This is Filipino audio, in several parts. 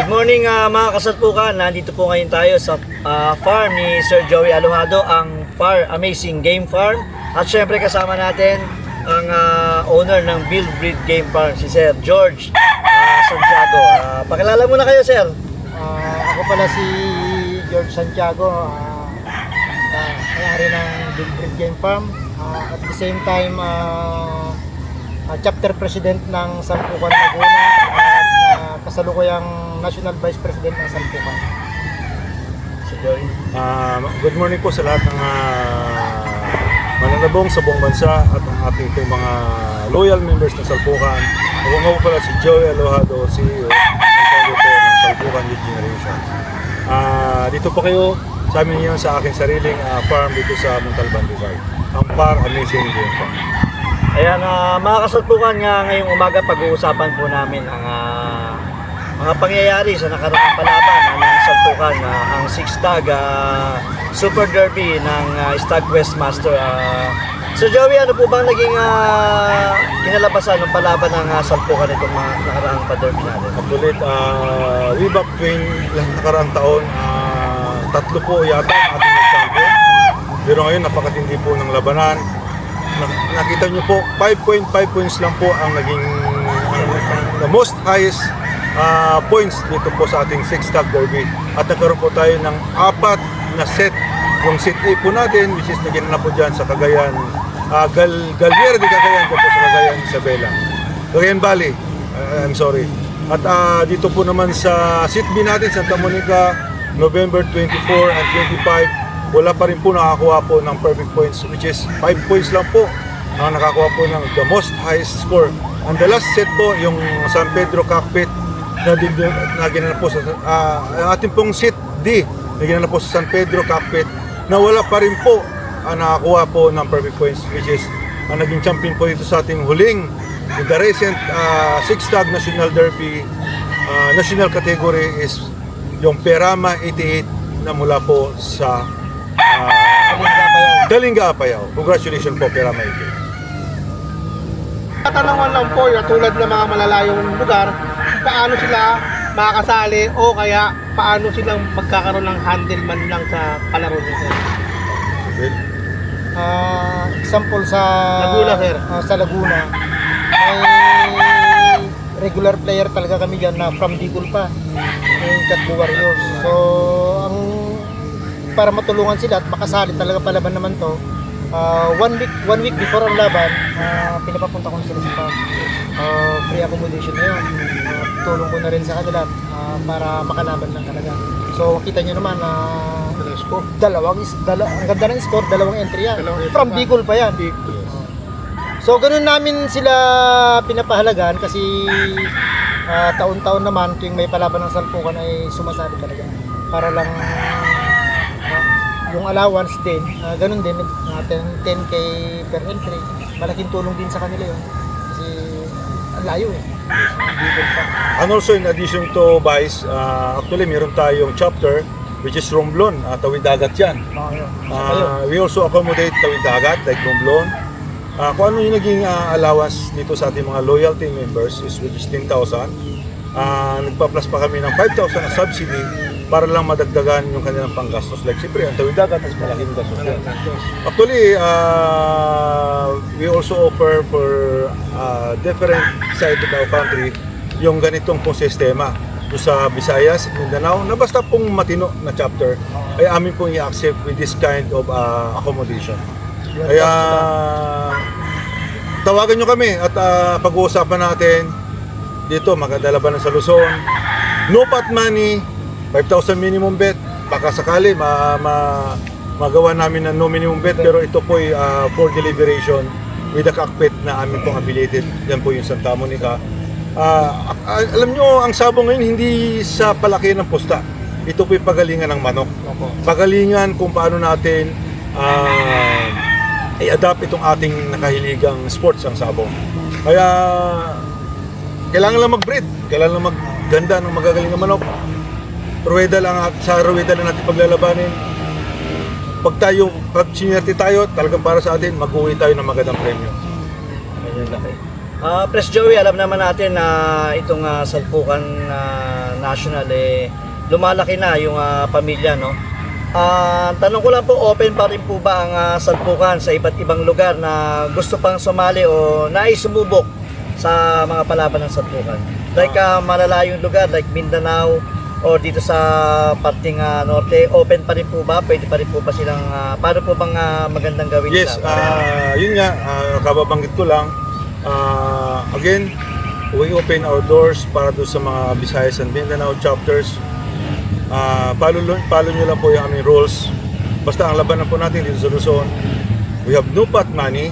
Good morning mga kasalpukan. Nandito po ngayon tayo sa farm ni Sir Joey Alojado, ang Amazing Game Farm. At syempre kasama natin ang owner ng Build Breed Game Farm, si Sir George Santiago. Pakilala muna kayo, Sir. Ako pala si George Santiago, may-ari ng Build Breed Game Farm. At the same time, chapter president ng Salpucan Laguna at kasalukuyang national vice president ng Salpucan. Si Joey. Good morning po sa lahat ng mananabong sa buong bansa at ang ating mga loyal members ng Salpucan. Ako nga po pala si Joey Alojado, CEO and founder po ng Salpucan Youth Generation. Dito po kayo sa amin ngayon sa aking sariling farm dito sa Montalban, Rizal, ang Amazing Game Farm. Ayan, mga kasalpukan, ngayong umaga pag-uusapan po namin ang mga pangyayari sa nakaraang palaban ng Salpucan, ang 6 Stag Super Derby ng Stag Westmaster. Sir Joey, ano po bang naging kinalabasan ng palaban ng Salpucan itong mga nakaraang pa-derby natin? Actually, way back between nakaraang taon, 3 po yata ang ating nag-champion. Pero ngayon, napakatindi po ng labanan. Nakita nyo po, 5.5 points lang po ang naging the most highest points dito po sa ating 6 Stag Derby. At nagkaroon po tayo ng 4 na set. Yung set A po natin, which is naginanap po dyan sa Cagayan, Galvier de Cagayan po sa Cagayan, Isabela. Cagayan Valley, I'm sorry. At dito po naman sa set B natin, Santa Monica, November 24 and 25, wala pa rin po nakakuha po ng perfect points, which is 5 points lang po ang nakakuha po ng the most highest score. And the last set po, yung San Pedro Cockpit na ginanap po sa ating pong set D na ginanap po sa San Pedro Cockpit, na wala pa rin po ang nakakuha po ng perfect points, which is ang naging champion po dito sa ating huling in the recent 6 Stag National Derby national category is yung Perama 88 na mula po sa Kalinga Apayao. Congratulations po, Perama 88. Katanungan lang po, tulad ng mga malalayong lugar, paano sila makakasali o kaya paano silang magkakaroon ng handle man lang sa palaro nito? Example sa Laguna, sir. Sa Laguna, may regular player talaga kami dyan na from Bicol pa, yung Catbo Warriors. So, para matulungan sila at makasali talaga palaban naman to, one week before ang laban, pinapapunta ko na sila sa farm. Free accommodation na yun. Tulong ko na rin sa kanila para makalaban lang talaga. So kita nyo naman ang ganda ng score, dalawang entry yan. From Bicol pa yan. So ganun namin sila pinapahalagaan kasi taon-taon naman tuwing may palaban ng Salpucan ay sumasali talaga. Para lang yung allowance din, ganun din, 10K per entry. Malaking tulong din sa kanila yun. Kasi ang layo eh. And also in addition to Vice, actually meron tayong chapter which is Romblon, Tawid Dagat yan. We also accommodate Tawid Dagat like Romblon. Kung ano yung naging allowance dito sa ating mga loyalty members is which is 10,000. Nagpa-plus pa kami ng 5,000 na subsidy para lang madagdagan yung kanilang panggastos. Like siyempre, ang Tawid Dagat is malaking gastos yan. Actually, we also offer for different side of our country yung ganitong pong sistema. Doon sa Visayas, Mindanao, na basta pong matino na chapter ay amin pong i-accept with this kind of accommodation. Kaya tawagan nyo kami at pag-uusapan natin dito, maganda labanan sa Luzon. No pot money, 5,000 minimum bet. Baka sakali magawa namin ng no minimum bet, pero ito po ay for deliberation with the cockpit na amin pong affiliated. Yan po yung Santa Monica. Alam nyo, ang sabong ngayon hindi sa palaki ng pusta. Ito po yung pagalingan ng manok. Pagalingan kung paano natin i-adapt itong ating nakahiligang sports, ang sabong. Kaya kailangan lang mag-breed, kailangan lang magganda ng magagaling na manok. Ruweda lang, sa ruweda lang natin paglalabanin. Pag sinerte tayo, talagang para sa atin, mag-uwi tayo ng magandang premyo. Press Joey, alam naman natin na itong Salpucan national, lumalaki na yung pamilya, no? Tanong ko lang po, open pa rin po ba ang salpukan sa iba't ibang lugar na gusto pang sumali o naisumubok sa mga palaban ng salpukan? Like malalayong lugar like Mindanao o dito sa parting norte, open pa rin po ba? Pwede pa rin po ba silang, paano po bang magandang gawin Yes, nila? yun nga, kababanggit ko lang. Again, we open our doors para doon sa mga Visayas and Mindanao chapters. Follow nyo lang po yung aming rules. Basta ang labanan po natin dito sa Luzon, we have no pot money,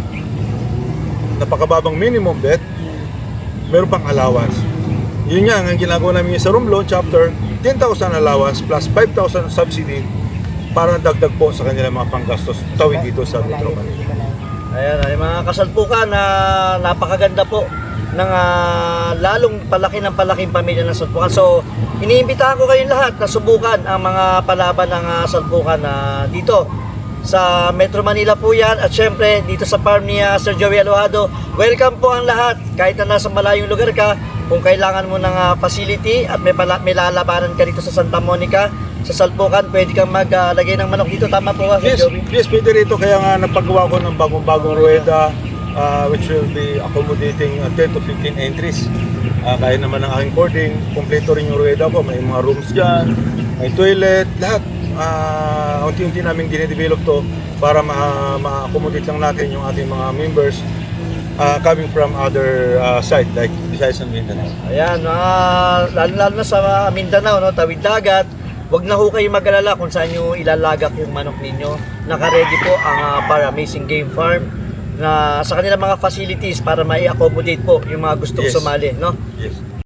napakababang minimum bet, meron pang allowance. Yun nga, ang ginagawa namin sa Romblon chapter, 10,000 allowance plus 5,000 subsidy para dagdag po sa kanilang mga panggastos tawid dito sa Metro Manila. Ayan, ay mga kasalpukan na napakaganda po ng lalong ng palaking pamilya ng salpukan. So, iniimbitahan ko kayong lahat na subukan ang mga palaban ng salpukan dito sa Metro Manila po yan. At syempre, dito sa farm ni Sir Joey Alojado, welcome po ang lahat. Kahit na nasa malayong lugar ka, kung kailangan mo ng facility at may lalabanan ka dito sa Santa Monica, sa salpukan, pwede kang maglagay ng manok dito. Tama po ba, Sir Joey? Yes, pwede rito. Kaya nga napagawa ko ng bagong rueda, which will be accommodating 10 to 15 entries. Kaya naman ang aking boarding, kompleto rin yung rueda ko. May mga rooms dyan, may toilet, lahat. Unti-unti namin dinedevelop to para ma-accommodate lang natin yung ating mga members coming from other side like Visayas and Mindanao. Ayan, lalo na sa Mindanao, no, tawid dagat. Huwag na ho kayo mag-alala kung saan nyo ilalagak yung manok ninyo. Naka-ready po ang Para Amazing Game Farm na sa kanilang mga facilities para mai-accommodate po yung mga gustong Yes. sumali, no? Yes.